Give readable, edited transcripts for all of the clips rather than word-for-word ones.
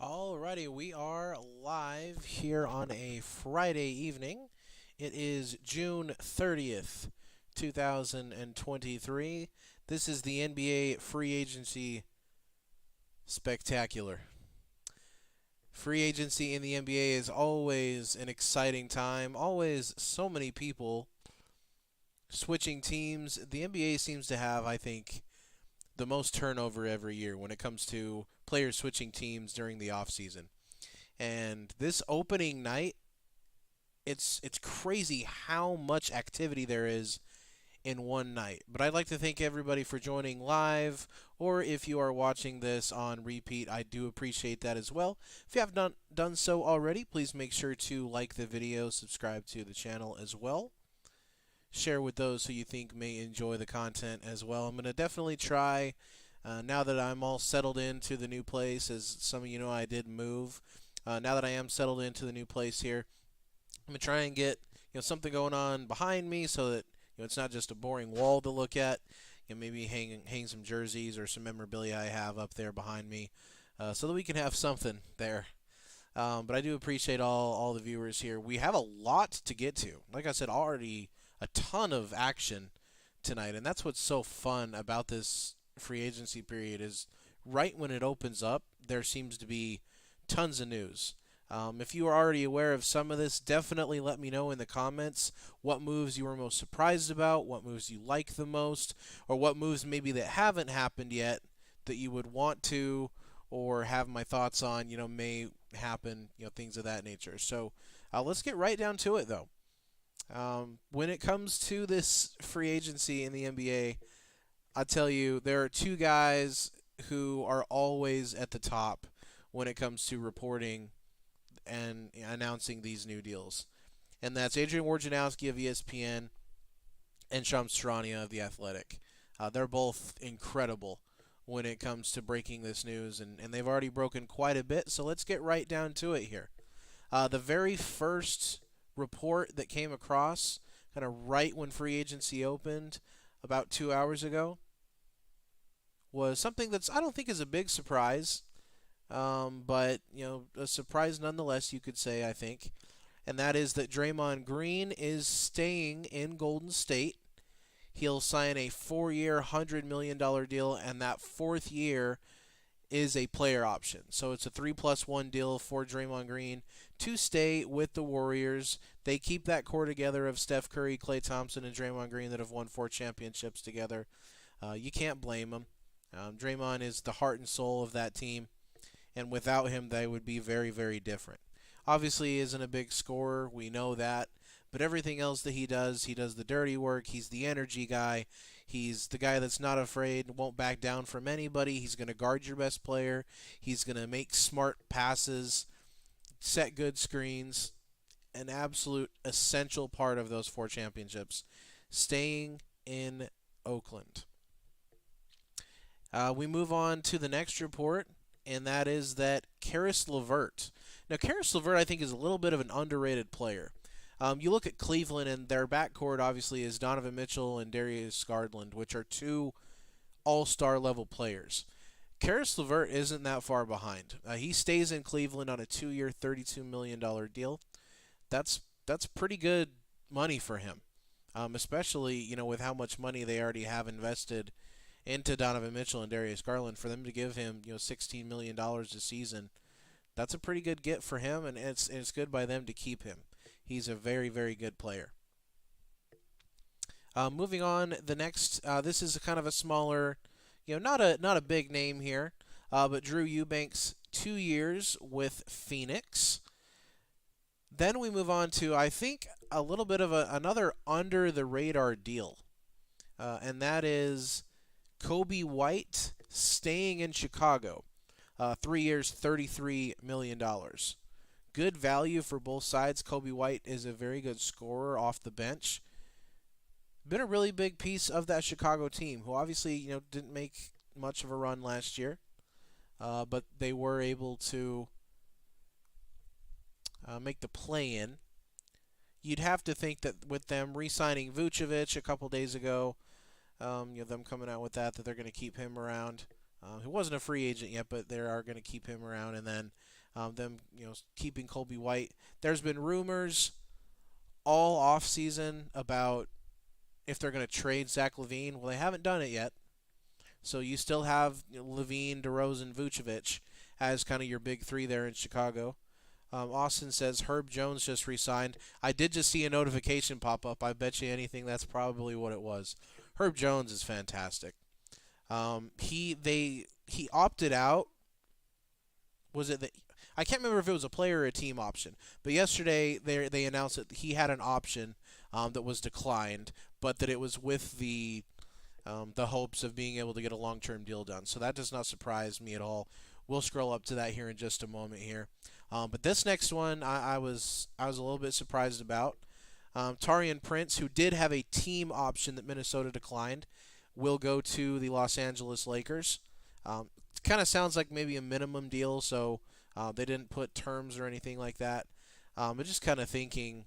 Alrighty, we are live here on a Friday evening. It is June 30th, 2023. This is the NBA Free Agency Spectacular. Free agency in the NBA is always an exciting time, always so many people switching teams. The NBA seems to have, I think, the most turnover every year when it comes to players switching teams during the offseason. And this opening night, it's crazy how much activity there is in one night. But I'd like to thank everybody for joining live, or if you are watching this on repeat, I do appreciate that as well. If you have not done so already, please make sure to like the video, subscribe to the channel as well. Share with those who you think may enjoy the content as well. I'm going to definitely try, now that I'm all settled into the new place, as some of you know I did move. Now that I am settled into the new place here, I'm going to try and get something going on behind me so that it's not just a boring wall to look at. Maybe hang some jerseys or some memorabilia I have up there behind me, so that we can have something there. But I do appreciate all the viewers here. We have a lot to get to. Like I said, already a ton of action tonight, and that's what's so fun about this free agency period is right when it opens up, there seems to be tons of news. If you are already aware of some of this, definitely let me know in the comments what moves you were most surprised about, what moves you like the most, or what moves maybe that haven't happened yet that you would want to or have my thoughts on, may happen, things of that nature. So let's get right down to it, though. When it comes to this free agency in the NBA, I tell you, there are two guys who are always at the top when it comes to reporting and announcing these new deals. And that's Adrian Wojnarowski of ESPN and Shams Charania of The Athletic. They're both incredible when it comes to breaking this news, and they've already broken quite a bit, so let's get right down to it here. The very first report that came across, kind of right when free agency opened, about 2 hours ago, was something that's I don't think is a big surprise, but a surprise nonetheless, you could say, I think, and that is that Draymond Green is staying in Golden State. He'll sign a 4-year, $100 million deal, and that fourth year is a player option. So it's a 3+1 deal for Draymond Green to stay with the Warriors. They keep that core together of Steph Curry, Klay Thompson, and Draymond Green that have won 4 championships together. You can't blame them. Draymond is the heart and soul of that team, and without him, they would be very, very different. Obviously, he isn't a big scorer. We know that. But everything else that he does the dirty work. He's the energy guy. He's the guy that's not afraid, won't back down from anybody. He's going to guard your best player. He's going to make smart passes, set good screens. An absolute essential part of those 4 championships. Staying in Oakland. We move on to the next report, and that is that Caris LeVert. Now, Caris LeVert, I think, is a little bit of an underrated player. You look at Cleveland, and their backcourt obviously is Donovan Mitchell and Darius Garland, which are 2 all-star level players. Caris LeVert isn't that far behind. He stays in Cleveland on a 2-year, $32 million deal. That's pretty good money for him, especially with how much money they already have invested into Donovan Mitchell and Darius Garland. For them to give him $16 million a season, that's a pretty good get for him, and it's good by them to keep him. He's a very, very good player. Moving on, the next, this is kind of a smaller, not a big name here, but Drew Eubanks, 2 years with Phoenix. Then we move on to, I think, a little bit of another under-the-radar deal, and that is Coby White staying in Chicago. 3 years, $33 million. Good value for both sides. Coby White is a very good scorer off the bench. Been a really big piece of that Chicago team, who obviously didn't make much of a run last year, but they were able to make the play-in. You'd have to think that with them re-signing Vucevic a couple days ago, them coming out with that they're going to keep him around. He wasn't a free agent yet, but they are going to keep him around. And then them keeping Colby White. There's been rumors all off season about if they're going to trade Zach LaVine. Well, they haven't done it yet. So you still have LaVine, DeRozan, Vucevic as kind of your big three there in Chicago. Austin says Herb Jones just re-signed. I did just see a notification pop up. I bet you anything that's probably what it was. Herb Jones is fantastic. He opted out. Was it that? I can't remember if it was a player or a team option. But yesterday they announced that he had an option that was declined, but that it was with the hopes of being able to get a long-term deal done. So that does not surprise me at all. We'll scroll up to that here in just a moment here. But this next one I was a little bit surprised about. Taurean Prince, who did have a team option that Minnesota declined, will go to the Los Angeles Lakers. Kind of sounds like maybe a minimum deal, so they didn't put terms or anything like that. But just kind of thinking,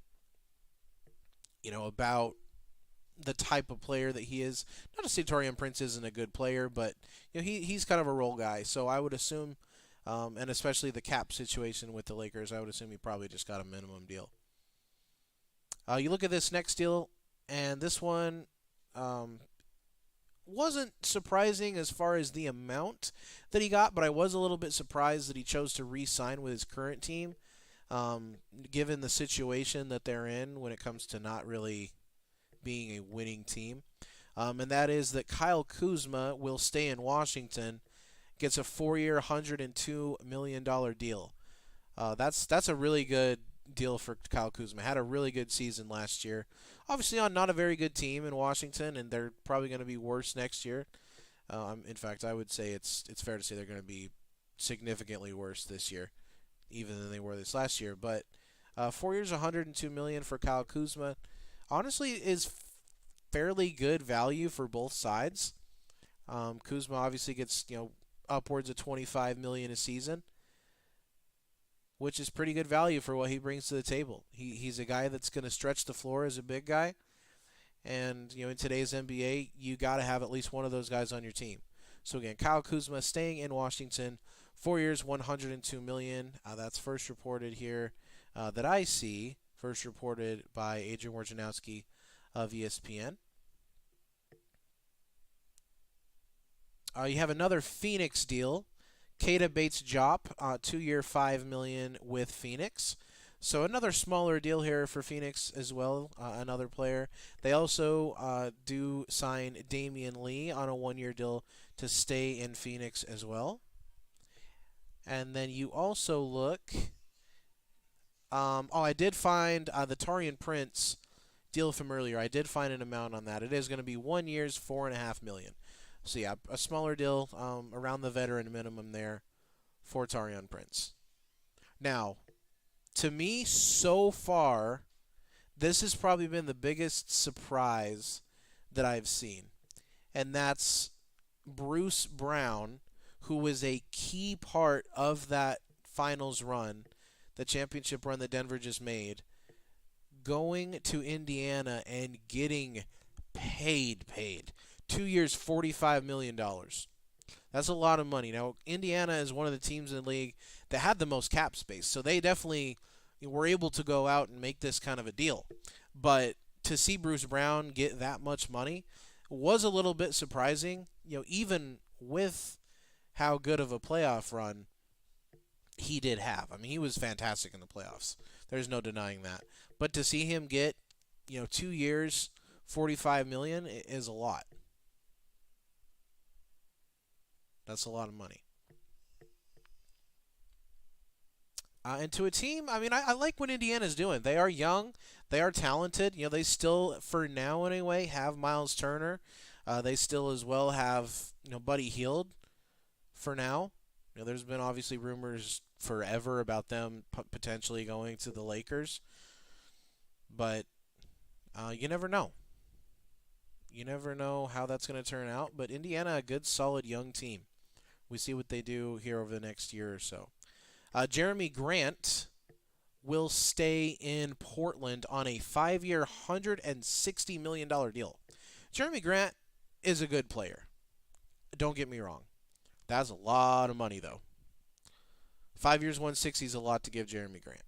about the type of player that he is. Not to say Taurean Prince isn't a good player, but he's kind of a role guy. So I would assume, and especially the cap situation with the Lakers, I would assume he probably just got a minimum deal. You look at this next deal, and this one wasn't surprising as far as the amount that he got, but I was a little bit surprised that he chose to re-sign with his current team, given the situation that they're in when it comes to not really being a winning team. And that is that Kyle Kuzma will stay in Washington, gets a 4-year, $102 million deal. That's a really good deal for Kyle Kuzma. Had a really good season last year. Obviously on not a very good team in Washington, and they're probably going to be worse next year. In fact, I would say it's fair to say they're going to be significantly worse this year, even than they were this last year. But 4 years, $102 million for Kyle Kuzma, honestly is fairly good value for both sides. Kuzma obviously gets upwards of $25 million a season, which is pretty good value for what he brings to the table. He's a guy that's going to stretch the floor as a big guy, and in today's NBA, you got to have at least one of those guys on your team. So again, Kyle Kuzma staying in Washington, 4 years, $102 million. That's first reported here that I see. First reported by Adrian Wojnarowski of ESPN. You have another Phoenix deal. Keita Bates-Diop, 2-year, $5 million with Phoenix. So another smaller deal here for Phoenix as well, another player. They also do sign Damian Lee on a 1-year deal to stay in Phoenix as well. And then you also look... I did find the Taurean Prince deal from earlier. I did find an amount on that. It is going to be 1 year's $4.5 million. So yeah, a smaller deal around the veteran minimum there for Taurean Prince. Now, to me, so far, this has probably been the biggest surprise that I've seen, and that's Bruce Brown, who was a key part of that finals run, the championship run that Denver just made, going to Indiana and getting paid. 2 years, $45 million. That's a lot of money. Now, Indiana is one of the teams in the league that had the most cap space, so they definitely were able to go out and make this kind of a deal. But to see Bruce Brown get that much money was a little bit surprising, even with how good of a playoff run he did have. I mean, he was fantastic in the playoffs. There's no denying that. But to see him get, 2 years, $45 million is a lot. That's a lot of money. And to a team, I mean, I like what Indiana's doing. They are young. They are talented. They still, for now anyway, have Miles Turner. They still as well have, Buddy Hield for now. There's been obviously rumors forever about them potentially going to the Lakers. But you never know. You never know how that's going to turn out. But Indiana, a good, solid young team. We see what they do here over the next year or so. Jeremy Grant will stay in Portland on a 5-year, $160 million deal. Jeremy Grant is a good player. Don't get me wrong. That's a lot of money, though. 5 years, 160 is a lot to give Jeremy Grant.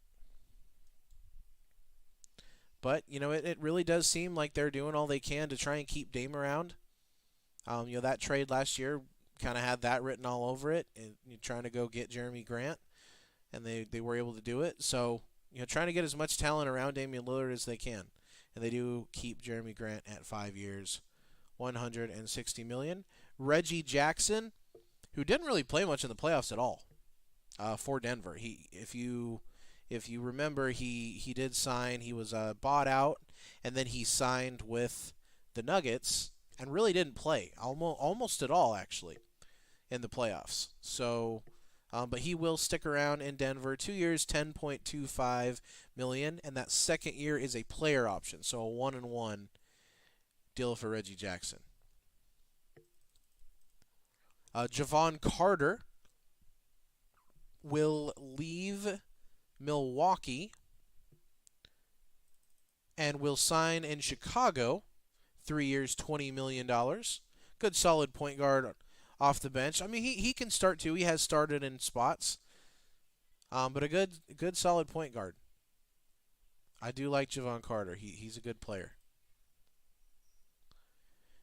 But, it really does seem like they're doing all they can to try and keep Dame around. That trade last year kind of had that written all over it, and you're trying to go get Jeremy Grant, and they were able to do it. So, trying to get as much talent around Damian Lillard as they can. And they do keep Jeremy Grant at 5 years, $160 million. Reggie Jackson, who didn't really play much in the playoffs at all, for Denver. If you remember, he did sign. He was bought out, and then he signed with the Nuggets, and really didn't play almost at all actually in the playoffs. So, but he will stick around in Denver. 2 years, $10.25 million, and that second year is a player option, so a 1-and-1 deal for Reggie Jackson. Javon Carter will leave Milwaukee and will sign in Chicago. 3 years, $20 million. Good solid point guard off the bench. I mean, he can start too. He has started in spots. But a good solid point guard. I do like Javon Carter. He's a good player.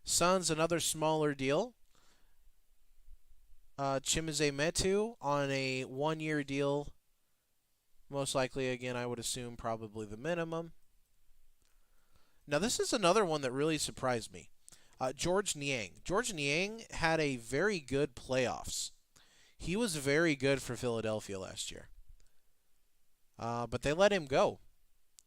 Suns, another smaller deal. Chimezie Metu on a 1-year deal. Most likely, again, I would assume probably the minimum. Now, this is another one that really surprised me. Georges Niang. Georges Niang had a very good playoffs. He was very good for Philadelphia last year. But they let him go.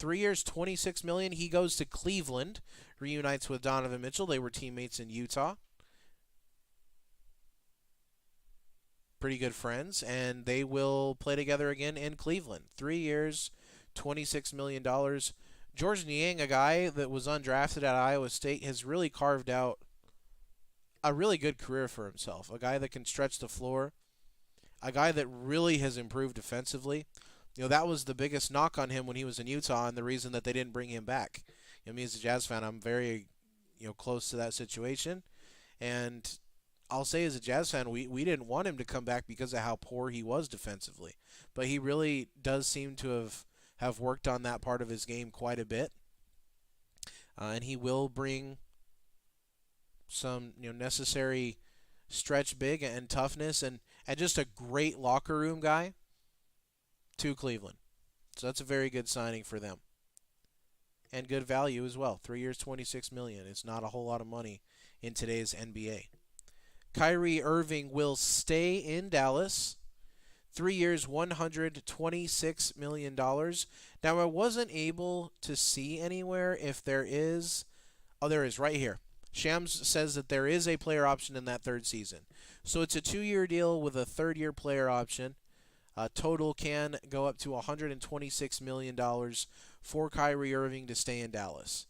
3 years, $26 million. He goes to Cleveland, reunites with Donovan Mitchell. They were teammates in Utah. Pretty good friends, and they will play together again in Cleveland. 3 years, $26 million. Georges Niang, a guy that was undrafted at Iowa State, has really carved out a really good career for himself. A guy that can stretch the floor. A guy that really has improved defensively. That was the biggest knock on him when he was in Utah, and the reason that they didn't bring him back. Me as a Jazz fan, I'm very, close to that situation. And I'll say as a Jazz fan, we didn't want him to come back because of how poor he was defensively. But he really does seem to have worked on that part of his game quite a bit. And he will bring some necessary stretch big and toughness and just a great locker room guy to Cleveland. So that's a very good signing for them. And good value as well. 3 years, $26 million. It's not a whole lot of money in today's NBA. Kyrie Irving will stay in Dallas. 3 years, $126 million. Now, I wasn't able to see anywhere if there is. Oh, there is right here. Shams says that there is a player option in that third season. So it's a 2-year deal with a third-year player option. Total can go up to $126 million for Kyrie Irving to stay in Dallas.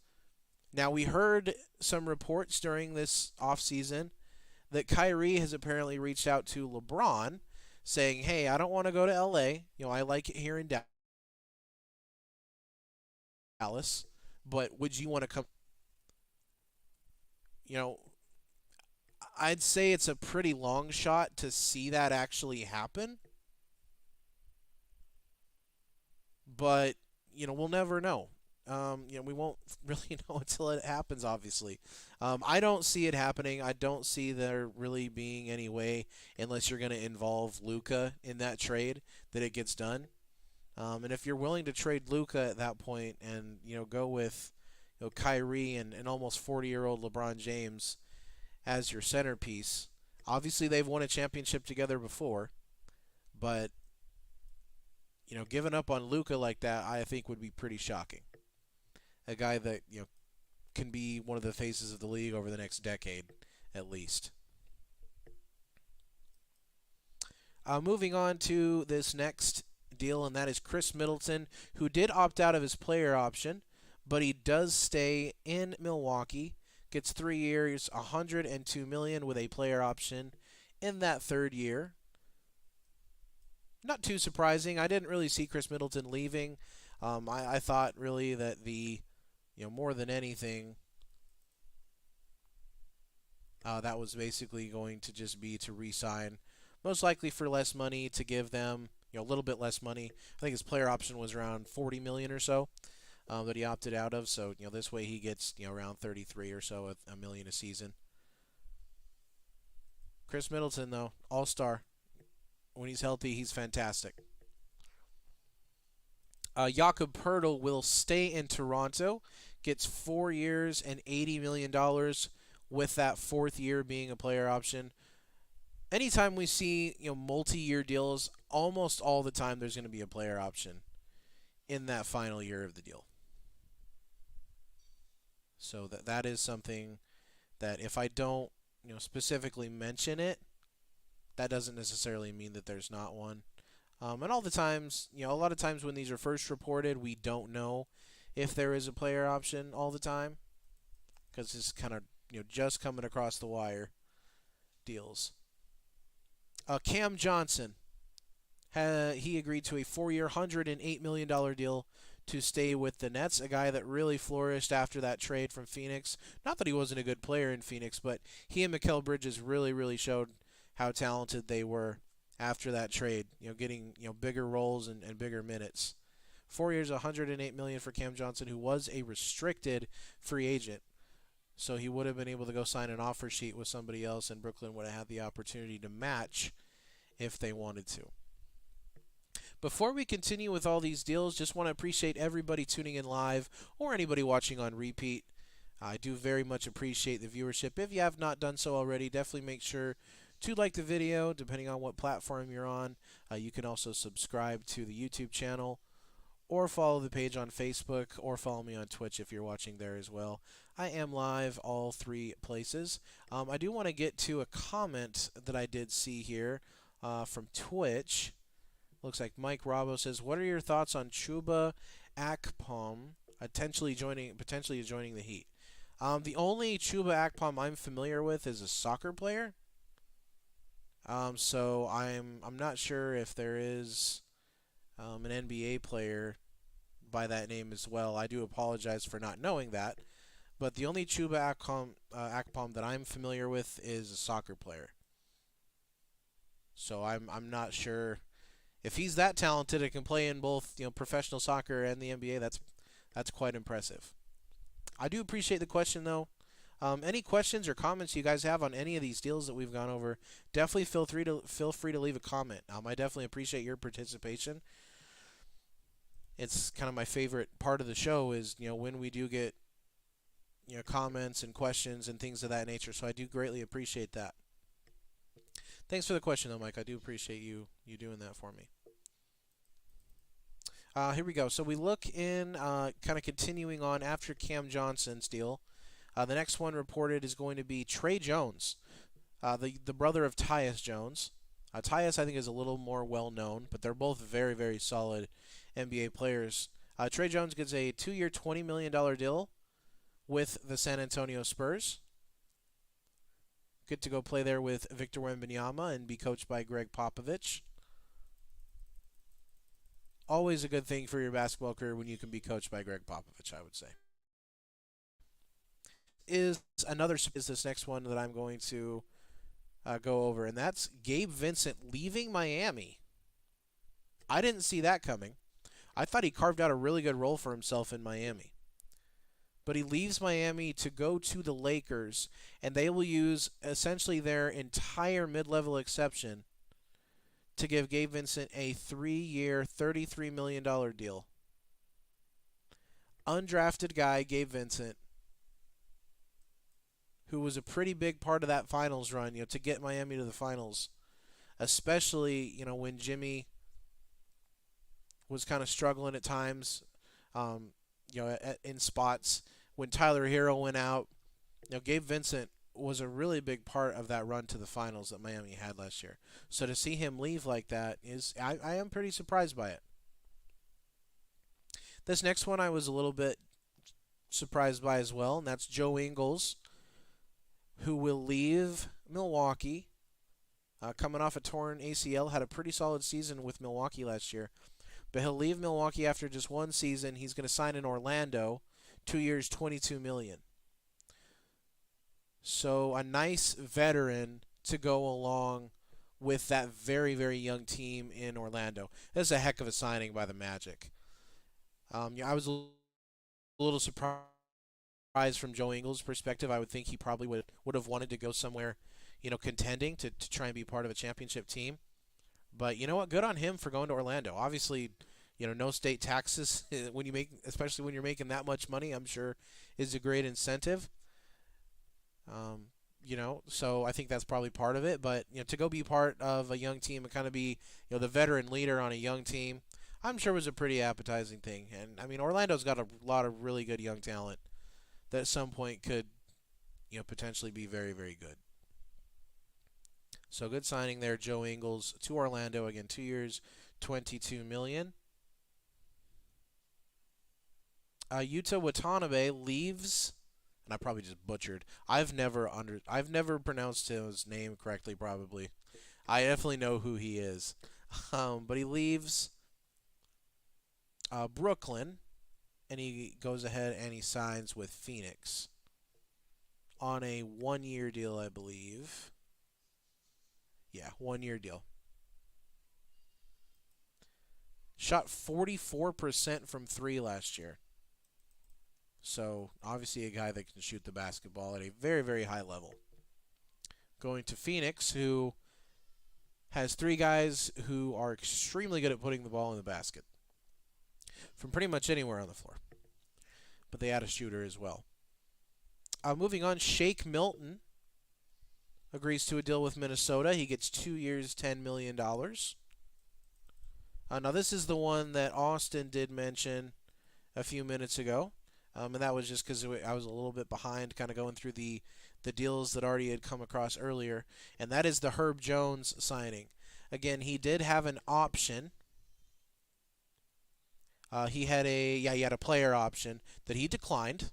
Now, we heard some reports during this offseason that Kyrie has apparently reached out to LeBron saying, hey, I don't want to go to L.A. I like it here in Dallas, but would you want to come? I'd say it's a pretty long shot to see that actually happen. But, we'll never know. We won't really know until it happens, obviously. I don't see it happening. I don't see there really being any way, unless you're going to involve Luka in that trade, that it gets done. And if you're willing to trade Luka at that point and, go with Kyrie and almost 40-year-old LeBron James as your centerpiece, obviously they've won a championship together before, but giving up on Luka like that, I think would be pretty shocking. A guy that can be one of the faces of the league over the next decade, at least. Moving on to this next deal, and that is Chris Middleton, who did opt out of his player option, but he does stay in Milwaukee. Gets 3 years, $102 million with a player option in that third year. Not too surprising. I didn't really see Chris Middleton leaving. I thought really that more than anything, that was basically going to just be to re-sign, most likely for less money, to give them a little bit less money. I think his player option was around 40 million or so that he opted out of. So this way he gets around 33 or so, a million a season. Chris Middleton though, all-star. When he's healthy, he's fantastic. Jakob Poeltl will stay in Toronto, gets 4 years and $80 million, with that fourth year being a player option. Anytime we see multi-year deals, almost all the time there's going to be a player option in that final year of the deal. So that is something that if I don't specifically mention it, that doesn't necessarily mean that there's not one. And all the times, a lot of times when these are first reported, we don't know if there is a player option all the time, because it's kind of just coming across the wire deals. Cam Johnson, he agreed to a 4-year, $108 million deal to stay with the Nets, a guy that really flourished after that trade from Phoenix. Not that he wasn't a good player in Phoenix, but he and Mikal Bridges really, really showed how talented they were after that trade, getting bigger roles and bigger minutes. 4 years, $108 million for Cam Johnson, who was a restricted free agent. So he would have been able to go sign an offer sheet with somebody else, and Brooklyn would have had the opportunity to match if they wanted to. Before we continue with all these deals, just want to appreciate everybody tuning in live or anybody watching on repeat. I do very much appreciate the viewership. If you have not done so already, definitely make sure to like the video, depending on what platform you're on. You can also subscribe to the YouTube channel, or follow the page on Facebook, or follow me on Twitch if you're watching there as well. I am live all three places. I do want to get to a comment that I did see here from Twitch. Looks like Mike Rabo says, "What are your thoughts on Chuba Akpom potentially joining the Heat?" The only Chuba Akpom I'm familiar with is a soccer player. So I'm not sure if there is an NBA player by that name as well. I do apologize for not knowing that. But the only Chuba Akpom that I'm familiar with is a soccer player. So I'm not sure if he's that talented and can play in both professional soccer and the NBA. That's quite impressive. I do appreciate the question though. Any questions or comments you guys have on any of these deals that we've gone over, definitely feel free to leave a comment. I definitely appreciate your participation. It's kind of my favorite part of the show is when we do get comments and questions and things of that nature. So I do greatly appreciate that. Thanks for the question though, Mike. I do appreciate you doing that for me. Here we go. So we look in kind of continuing on after Cam Johnson's deal. The next one reported is going to be Tre Jones, the brother of Tyus Jones. Tyus, I think, is a little more well-known, but they're both very, very solid NBA players. Tre Jones gets a 2-year, $20 million deal with the San Antonio Spurs. Good to go play there with Victor Wembanyama and be coached by Greg Popovich. Always a good thing for your basketball career when you can be coached by Greg Popovich, I would say. Is this next one that I'm going to go over, and that's Gabe Vincent leaving Miami. I didn't see that coming. I thought he carved out a really good role for himself in Miami. But he leaves Miami to go to the Lakers, and they will use essentially their entire mid-level exception to give Gabe Vincent a 3-year, $33 million deal. Undrafted guy, Gabe Vincent, who was a pretty big part of that finals run, to get Miami to the finals, especially, when Jimmy was kind of struggling at times, in spots. When Tyler Hero went out, Gabe Vincent was a really big part of that run to the finals that Miami had last year. So to see him leave like that I am pretty surprised by it. This next one I was a little bit surprised by as well, and that's Joe Ingles, who will leave Milwaukee. Coming off a torn ACL, had a pretty solid season with Milwaukee last year. But he'll leave Milwaukee after just one season. He's going to sign in Orlando, 2 years, $22 million. So a nice veteran to go along with that very, very young team in Orlando. That's a heck of a signing by the Magic. Yeah, I was a little surprised from Joe Ingles' perspective. I would think he probably would have wanted to go somewhere, contending to try and be part of a championship team. But you know what? Good on him for going to Orlando. Obviously, no state taxes when you make, especially when you're making that much money. I'm sure is a great incentive. So I think that's probably part of it. But to go be part of a young team and kind of be the veteran leader on a young team, I'm sure was a pretty appetizing thing. And I mean, Orlando's got a lot of really good young talent that at some point could potentially be very, very good. So good signing there, Joe Ingles to Orlando again, 2 years, $22 million. Yuta Watanabe leaves, and I probably just butchered. I've never pronounced his name correctly. Probably, I definitely know who he is, but he leaves Brooklyn, and he goes ahead and he signs with Phoenix on a 1-year deal, I believe. Yeah, 1-year deal. Shot 44% from three last year. So, obviously, a guy that can shoot the basketball at a very, very high level. Going to Phoenix, who has three guys who are extremely good at putting the ball in the basket from pretty much anywhere on the floor. But they add a shooter as well. Moving on, Shake Milton agrees to a deal with Minnesota. He gets 2 years, $10 million. Now, this is the one that Austin did mention a few minutes ago. And that was just because I was a little bit behind kind of going through the deals that already had come across earlier. And that is the Herb Jones signing. Again, he did have an option. He had a player option that he declined.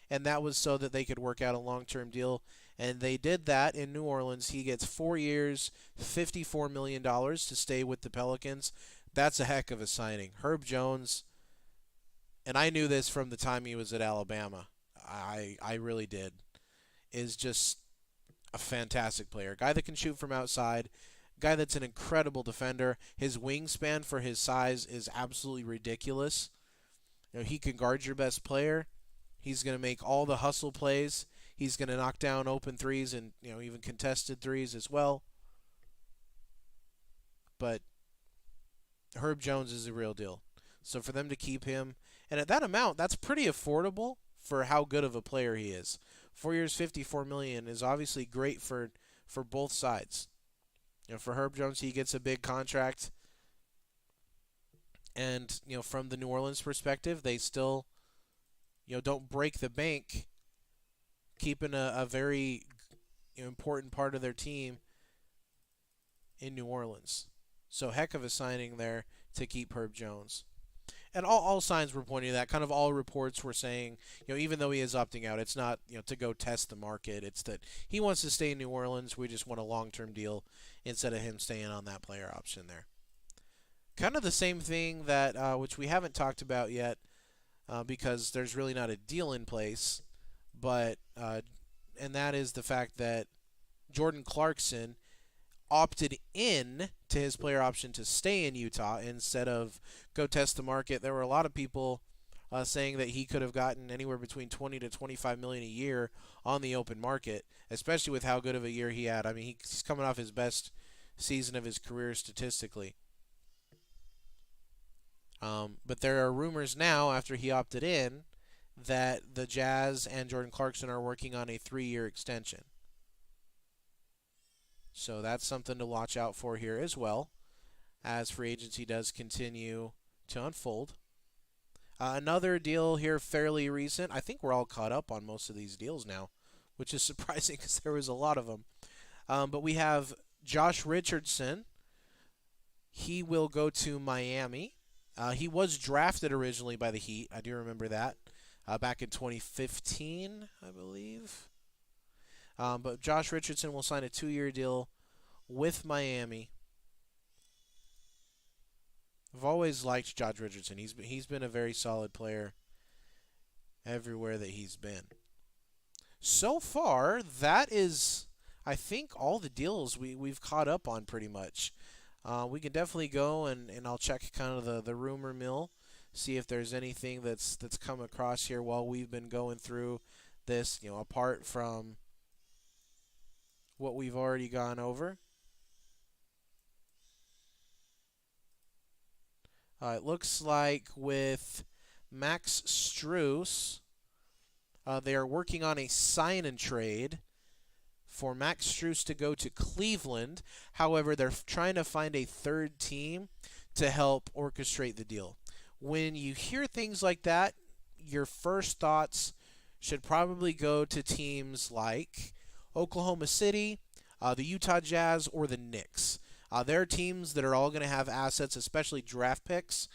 And that was so that they could work out a long-term deal. And they did that in New Orleans. He gets 4 years, $54 million to stay with the Pelicans. That's a heck of a signing. Herb Jones, and I knew this from the time he was at Alabama. I really did. Is just a fantastic player. Guy that can shoot from outside. Guy that's an incredible defender. His wingspan for his size is absolutely ridiculous. He can guard your best player. He's going to make all the hustle plays. He's going to knock down open threes and even contested threes as well. But Herb Jones is a real deal. So for them to keep him, and at that amount, that's pretty affordable for how good of a player he is. 4 years, $54 million is obviously great for both sides. For Herb Jones, he gets a big contract, and from the New Orleans perspective, they still don't break the bank, keeping a very important part of their team in New Orleans. So heck of a signing there to keep Herb Jones. And all signs were pointing to that. Kind of all reports were saying, even though he is opting out, it's not to go test the market. It's that he wants to stay in New Orleans. We just want a long-term deal instead of him staying on that player option there. Kind of the same thing that which we haven't talked about yet because there's really not a deal in place, but and that is the fact that Jordan Clarkson opted in to his player option to stay in Utah instead of go test the market. There were a lot of people saying that he could have gotten anywhere between 20 to 25 million a year on the open market, especially with how good of a year he had. I mean, he's coming off his best season of his career statistically. But there are rumors now, after he opted in, that the Jazz and Jordan Clarkson are working on a 3-year extension. So that's something to watch out for here as well, as free agency does continue to unfold. Another deal here fairly recent. I think we're all caught up on most of these deals now, which is surprising because there was a lot of them. But we have Josh Richardson. He will go to Miami. He was drafted originally by the Heat. I do remember that. Back in 2015, I believe. But Josh Richardson will sign a 2-year deal with Miami. I've always liked Josh Richardson. He's been a very solid player everywhere that he's been. So far, that is, I think all the deals we've caught up on pretty much. We can definitely go and I'll check kind of the rumor mill, see if there's anything that's come across here while we've been going through this, apart from what we've already gone over. It looks like with Max Struess, they are working on a sign and trade for Max Struess to go to Cleveland. However, they're trying to find a third team to help orchestrate the deal. When you hear things like that, your first thoughts should probably go to teams like Oklahoma City, the Utah Jazz, or the Knicks. There are teams that are all going to have assets, especially draft picks,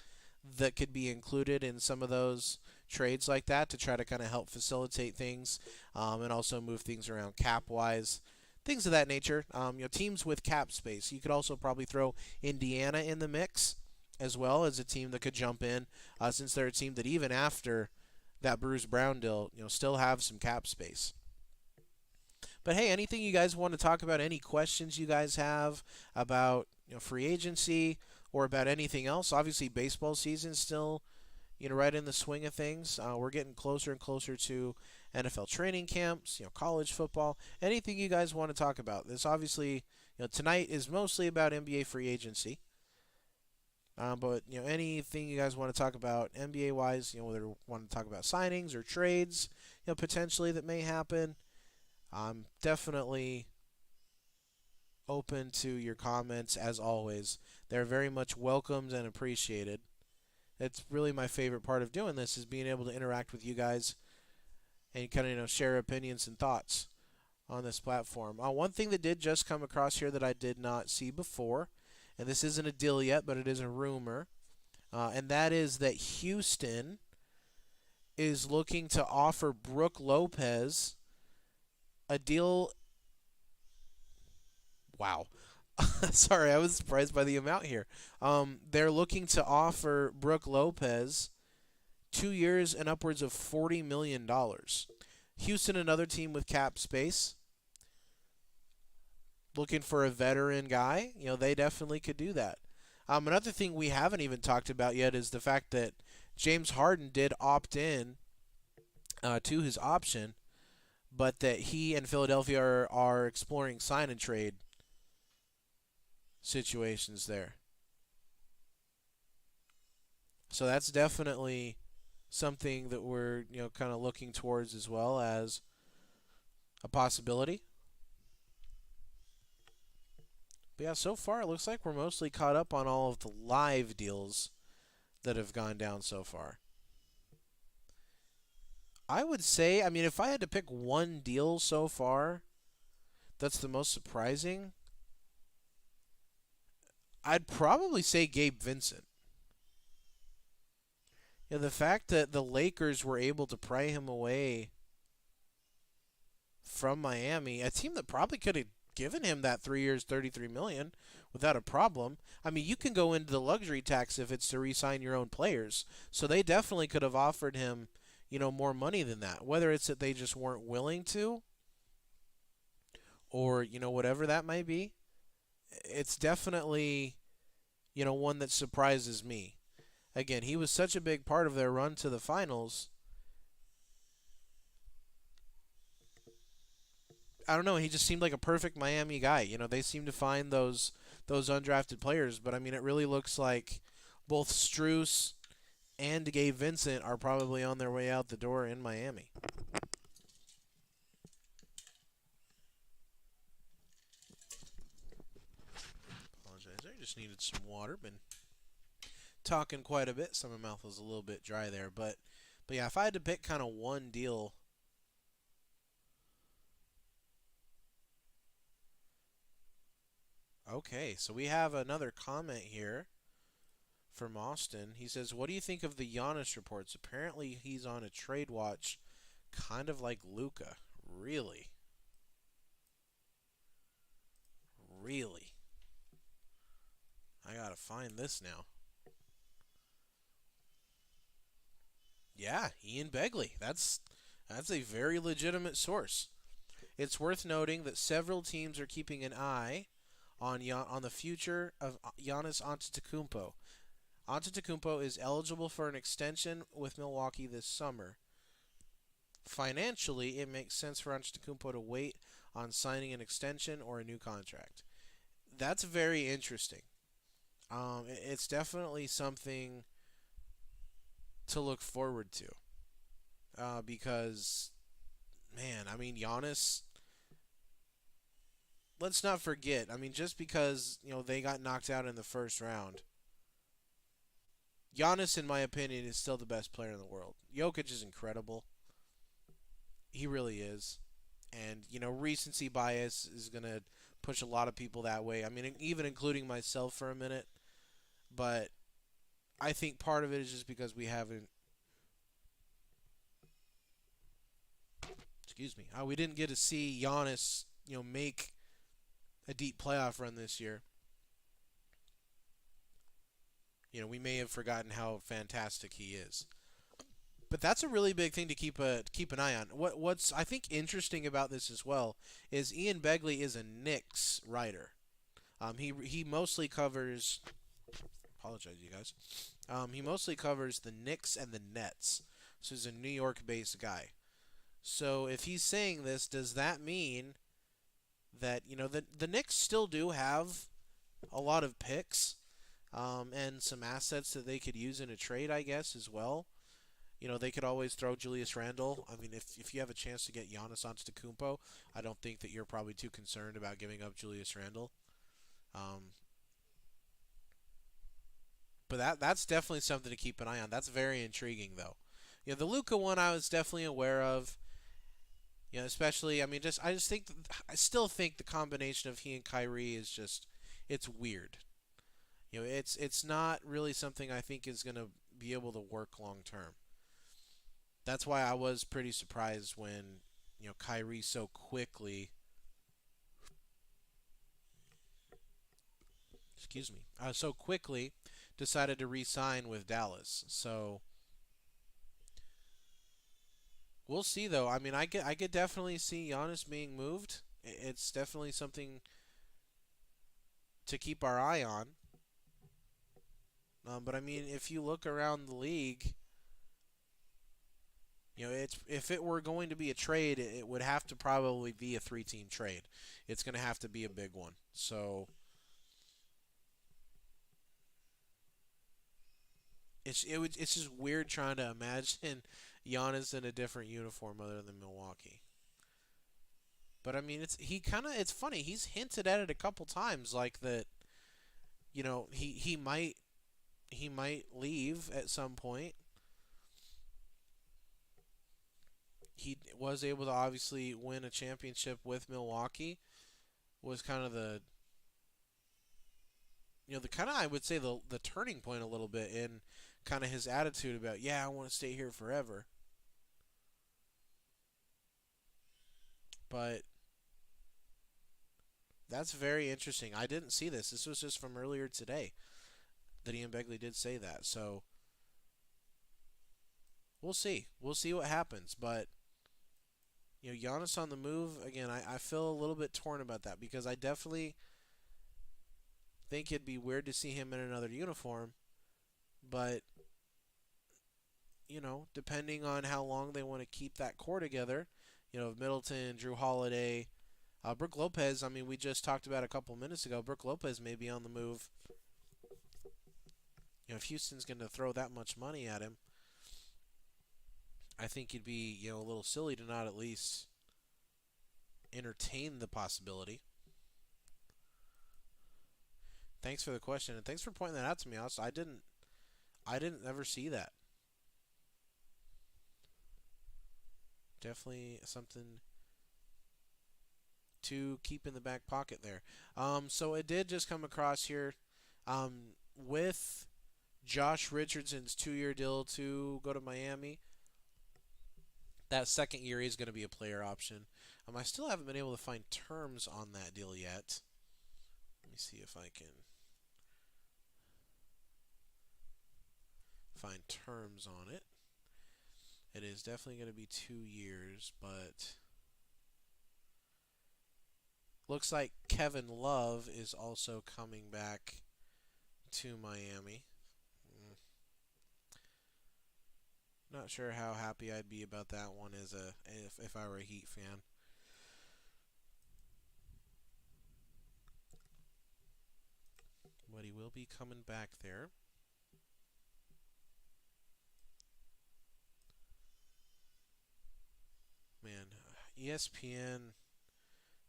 that could be included in some of those trades like that to try to kind of help facilitate things and also move things around cap wise, things of that nature. Teams with cap space. You could also probably throw Indiana in the mix as well as a team that could jump in, since they're a team that even after that Bruce Brown deal, still have some cap space. But hey, anything you guys want to talk about? Any questions you guys have about free agency or about anything else? Obviously, baseball season still right in the swing of things. We're getting closer and closer to NFL training camps, college football. Anything you guys want to talk about? This obviously, tonight is mostly about NBA free agency. But anything you guys want to talk about NBA wise, whether you want to talk about signings or trades, potentially that may happen. I'm definitely open to your comments as always. They're very much welcomed and appreciated. It's really my favorite part of doing this is being able to interact with you guys and kind of share opinions and thoughts on this platform. One thing that did just come across here that I did not see before, and this isn't a deal yet, but it is a rumor, and that is that Houston is looking to offer Brook Lopez a deal. Wow. Sorry, I was surprised by the amount here. They're looking to offer Brook Lopez 2 years and upwards of $40 million. Houston, another team with cap space, looking for a veteran guy. They definitely could do that. Another thing we haven't even talked about yet is the fact that James Harden did opt in to his option, but that he and Philadelphia are exploring sign and trade situations there. So that's definitely something that we're kind of looking towards as well as a possibility. But yeah, so far it looks like we're mostly caught up on all of the live deals that have gone down so far. I would say, if I had to pick one deal so far that's the most surprising, I'd probably say Gabe Vincent. The fact that the Lakers were able to pry him away from Miami, a team that probably could have given him that 3 years, $33 million without a problem. You can go into the luxury tax if it's to re-sign your own players. So they definitely could have offered him, more money than that. Whether it's that they just weren't willing to, or whatever that might be, it's definitely one that surprises me. Again, he was such a big part of their run to the finals. I don't know. He just seemed like a perfect Miami guy. They seem to find those undrafted players, but it really looks like both Struess and Gabe Vincent are probably on their way out the door in Miami. Apologize. I just needed some water. Been talking quite a bit, so my mouth was a little bit dry there, but yeah, if I had to pick kind of one deal. Okay, so we have another comment here from Austin. He says, "What do you think of the Giannis reports? Apparently, he's on a trade watch, kind of like Luka. Really, really. I gotta find this now. Yeah, Ian Begley. That's a very legitimate source. It's worth noting that several teams are keeping an eye on the future of Giannis Antetokounmpo. Antetokounmpo is eligible for an extension with Milwaukee this summer. Financially, it makes sense for Antetokounmpo to wait on signing an extension or a new contract. That's very interesting. It's definitely something to look forward to because, man, I mean, Giannis. Let's not forget. I mean, just because they got knocked out in the first round, Giannis, in my opinion, is still the best player in the world. Jokic is incredible. He really is. And, recency bias is going to push a lot of people that way. I mean, even including myself for a minute. But I think part of it is just because we haven't. Excuse me. We didn't get to see Giannis, make a deep playoff run this year. We may have forgotten how fantastic he is. But that's a really big thing to keep an eye on. What's I think interesting about this as well is Ian Begley is a Knicks writer. He mostly covers. Apologize, you guys. He mostly covers the Knicks and the Nets. So he's a New York-based guy. So if he's saying this, does that mean that the Knicks still do have a lot of picks and some assets that they could use in a trade, I guess, as well? They could always throw Julius Randle. I mean, if you have a chance to get Giannis Antetokounmpo, I don't think that you're probably too concerned about giving up Julius Randle. Um, but that's definitely something to keep an eye on. That's very intriguing, though. The Luka one I was definitely aware of. Especially I still think the combination of he and Kyrie is just it's weird. It's not really something I think is going to be able to work long term. That's why I was pretty surprised when Kyrie so quickly decided to re-sign with Dallas. So we'll see though. I mean, I could definitely see Giannis being moved. It's definitely something to keep our eye on. But I mean, if you look around the league, it's if it were going to be a trade, it would have to probably be a three-team trade. It's going to have to be a big one. So it's just weird trying to imagine Giannis in a different uniform other than Milwaukee. But I mean, it's funny. He's hinted at it a couple times, like that. He might leave at some point. He was able to obviously win a championship with Milwaukee. Was kind of the kind of I would say the turning point a little bit in kind of his attitude about I want to stay here forever. But that's very interesting. I didn't see this. This was just from earlier today that Ian Begley did say that. So we'll see. We'll see what happens. But Giannis on the move again. I feel a little bit torn about that because I definitely think it'd be weird to see him in another uniform. But depending on how long they want to keep that core together, Middleton, Drew Holiday, Brook Lopez. I mean, we just talked about a couple minutes ago. Brook Lopez may be on the move. If Houston's going to throw that much money at him, I think it'd be a little silly to not at least entertain the possibility. Thanks for the question and thanks for pointing that out to me. Also, I didn't ever see that. Definitely something to keep in the back pocket there. So it did just come across here with Josh Richardson's 2-year deal to go to Miami. That second year is going to be a player option. I still haven't been able to find terms on that deal yet. Let me see if I can find terms on it. It is definitely going to be 2 years, but Looks like Kevin Love is also coming back to Miami. Not sure how happy I'd be about that one as if I were a Heat fan. But he will be coming back there. Man, ESPN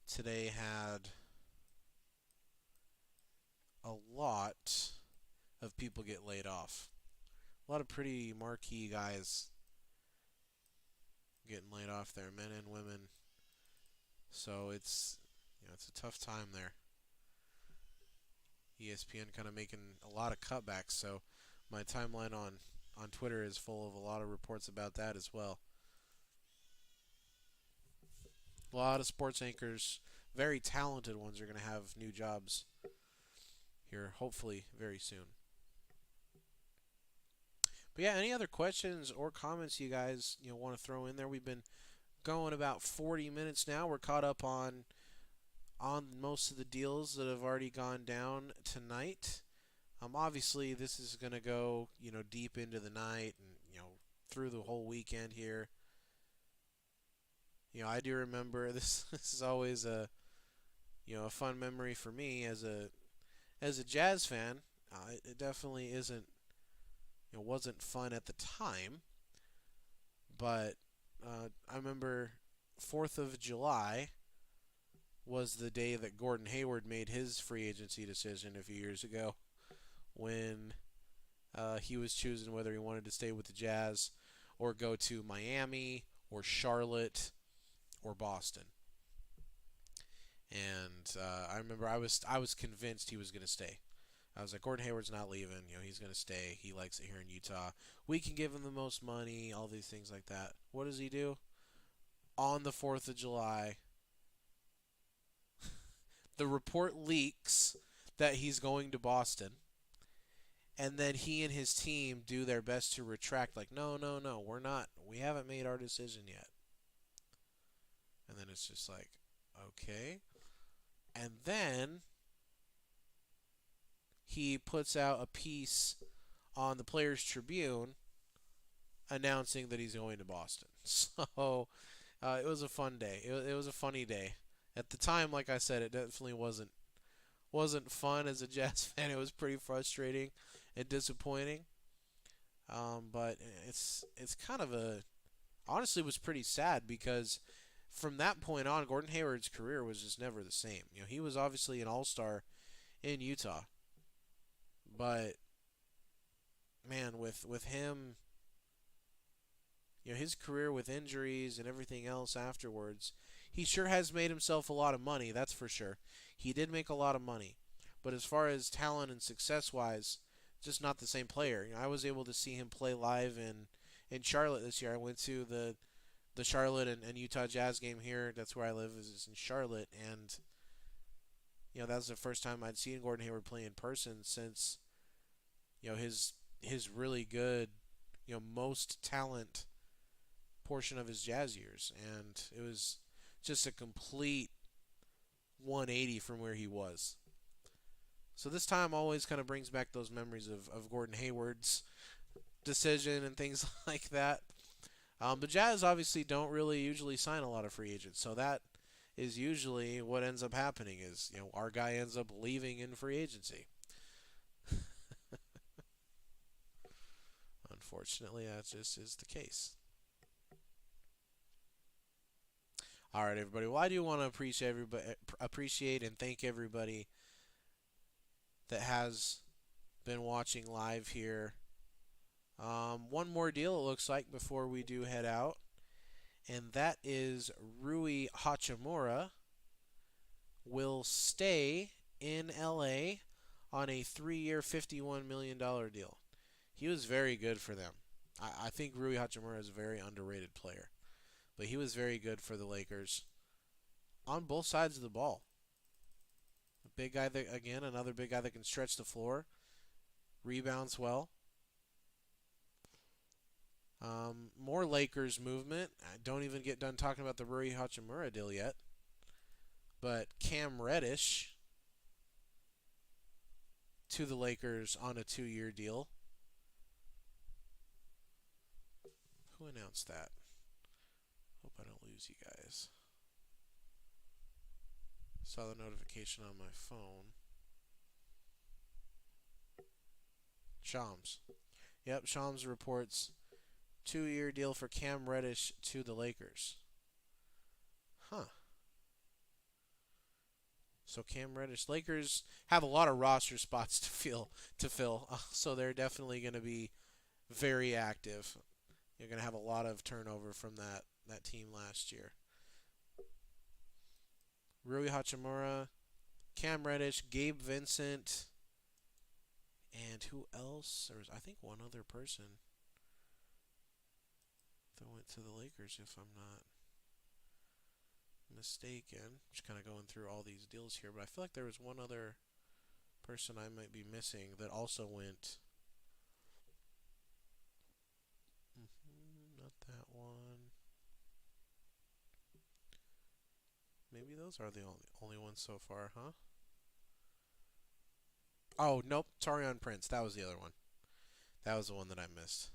today had a lot of people get laid off. A lot of pretty marquee guys getting laid off there, men and women. So it's a tough time there. ESPN kind of making a lot of cutbacks. So my timeline on Twitter is full of a lot of reports about that as well. A lot of sports anchors, very talented ones, are going to have new jobs here, hopefully very soon. But yeah, any other questions or comments you guys want to throw in there? We've been going about 40 minutes now. We're caught up on most of the deals that have already gone down tonight. Obviously, this is going to go deep into the night and through the whole weekend here. I do remember this. This is always a fun memory for me as a Jazz fan. It definitely isn't wasn't fun at the time, but I remember 4th of July was the day that Gordon Hayward made his free agency decision a few years ago when he was choosing whether he wanted to stay with the Jazz or go to Miami or Charlotte or Boston. And I remember I was convinced he was going to stay. I was like, Gordon Hayward's not leaving. He's going to stay. He likes it here in Utah. We can give him the most money, all these things like that. What does he do? On the 4th of July, the report leaks that he's going to Boston. And then he and his team do their best to retract, like, no, we're not. We haven't made our decision yet. And then it's just like, okay. And then he puts out a piece on the Players Tribune announcing that he's going to Boston. So it was a fun day. It was a funny day. At the time, like I said, it definitely wasn't fun as a Jazz fan. It was pretty frustrating and disappointing. But it's kind of honestly it was pretty sad because from that point on, Gordon Hayward's career was just never the same. He was obviously an all-star in Utah. But man, with him, his career with injuries and everything else afterwards, he sure has made himself a lot of money, that's for sure. He did make a lot of money. But as far as talent and success-wise, just not the same player. I was able to see him play live in Charlotte this year. I went to the Charlotte and Utah Jazz game here. That's where I live, is in Charlotte. And, that was the first time I'd seen Gordon Hayward play in person since, his really good, most talent portion of his Jazz years. And it was just a complete 180 from where he was. So this time always kind of brings back those memories of Gordon Hayward's decision and things like that. The Jazz obviously don't really usually sign a lot of free agents, so that is usually what ends up happening is, our guy ends up leaving in free agency. Unfortunately, that just is the case. All right, everybody. Well, I do want to appreciate and thank everybody that has been watching live here. One more deal, it looks like, before we do head out, and that is Rui Hachimura will stay in LA on a 3-year, $51 million deal. He was very good for them. I think Rui Hachimura is a very underrated player, but he was very good for the Lakers on both sides of the ball. A big guy that, again, another big guy that can stretch the floor, rebounds well. More Lakers movement. I don't even get done talking about the Rui Hachimura deal yet. But Cam Reddish to the Lakers on a 2-year deal. Who announced that? Hope I don't lose you guys. Saw the notification on my phone. Shams. Yep, Shams reports 2-year deal for Cam Reddish to the Lakers. Huh. So Cam Reddish, Lakers have a lot of roster spots to fill. So they're definitely going to be very active. You're going to have a lot of turnover from that team last year. Rui Hachimura, Cam Reddish, Gabe Vincent, and who else? There was, I think, one other person that went to the Lakers, if I'm not mistaken. Just kind of going through all these deals here, but I feel like there was one other person I might be missing that also went. Not that one. Maybe those are the only ones so far, huh? Oh, nope. Taurean Prince. That was the other one. That was the one that I missed.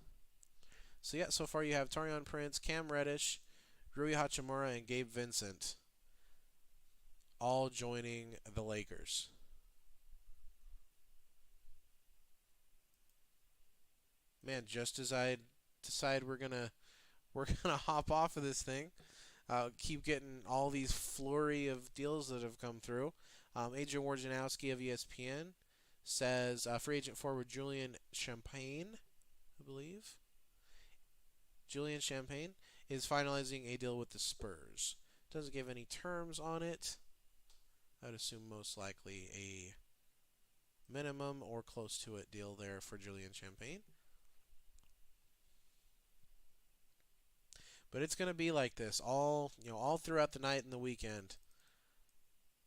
So, yeah, so far you have Taurean Prince, Cam Reddish, Rui Hachimura, and Gabe Vincent all joining the Lakers. Man, just as I decide we're gonna hop off of this thing, keep getting all these flurry of deals that have come through. Adrian Wojnarowski of ESPN says free agent forward Julian Champagne, I believe. Julian Champagne is finalizing a deal with the Spurs. Doesn't give any terms on it. I'd assume most likely a minimum or close to it deal there for Julian Champagne. But it's going to be like this all throughout the night and the weekend.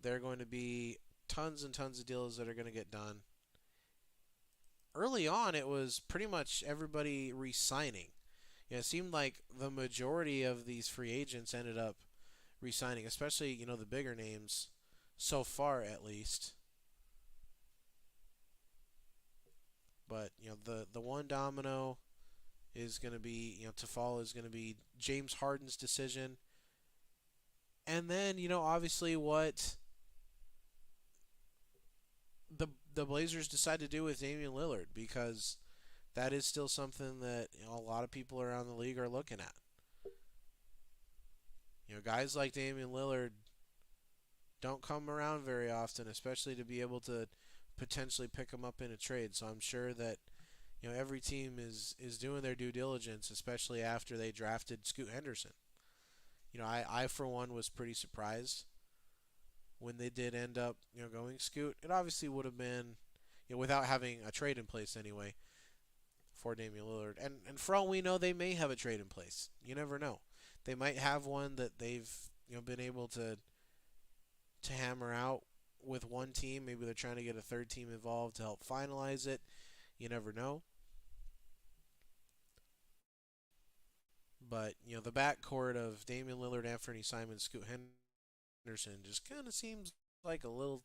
There are going to be tons and tons of deals that are going to get done. Early on, it was pretty much everybody re-signing. It seemed like the majority of these free agents ended up re-signing, especially the bigger names, so far at least. But the one domino is going to be to fall is going to be James Harden's decision, and then obviously what the Blazers decide to do with Damian Lillard, because that is still something that a lot of people around the league are looking at. Guys like Damian Lillard don't come around very often, especially to be able to potentially pick them up in a trade. So I'm sure that every team is doing their due diligence, especially after they drafted Scoot Henderson. I for one was pretty surprised when they did end up going Scoot. It obviously would have been without having a trade in place anyway for Damian Lillard. And for all we know, they may have a trade in place. You never know. They might have one that they've been able to hammer out with one team. Maybe they're trying to get a third team involved to help finalize it. You never know. But the backcourt of Damian Lillard, Anthony Simons, Scoot Henderson just kind of seems like a little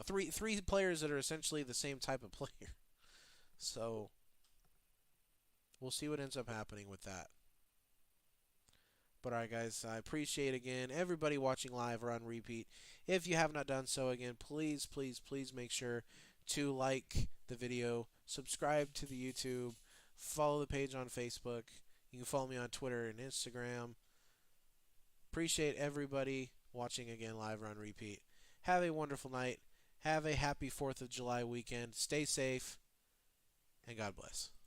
three players that are essentially the same type of player. So we'll see what ends up happening with that. But all right, guys, I appreciate again everybody watching live or on repeat. If you have not done so, again, please, please, please make sure to like the video, subscribe to the YouTube, follow the page on Facebook. You can follow me on Twitter and Instagram. Appreciate everybody watching again live or on repeat. Have a wonderful night. Have a happy 4th of July weekend. Stay safe, and God bless.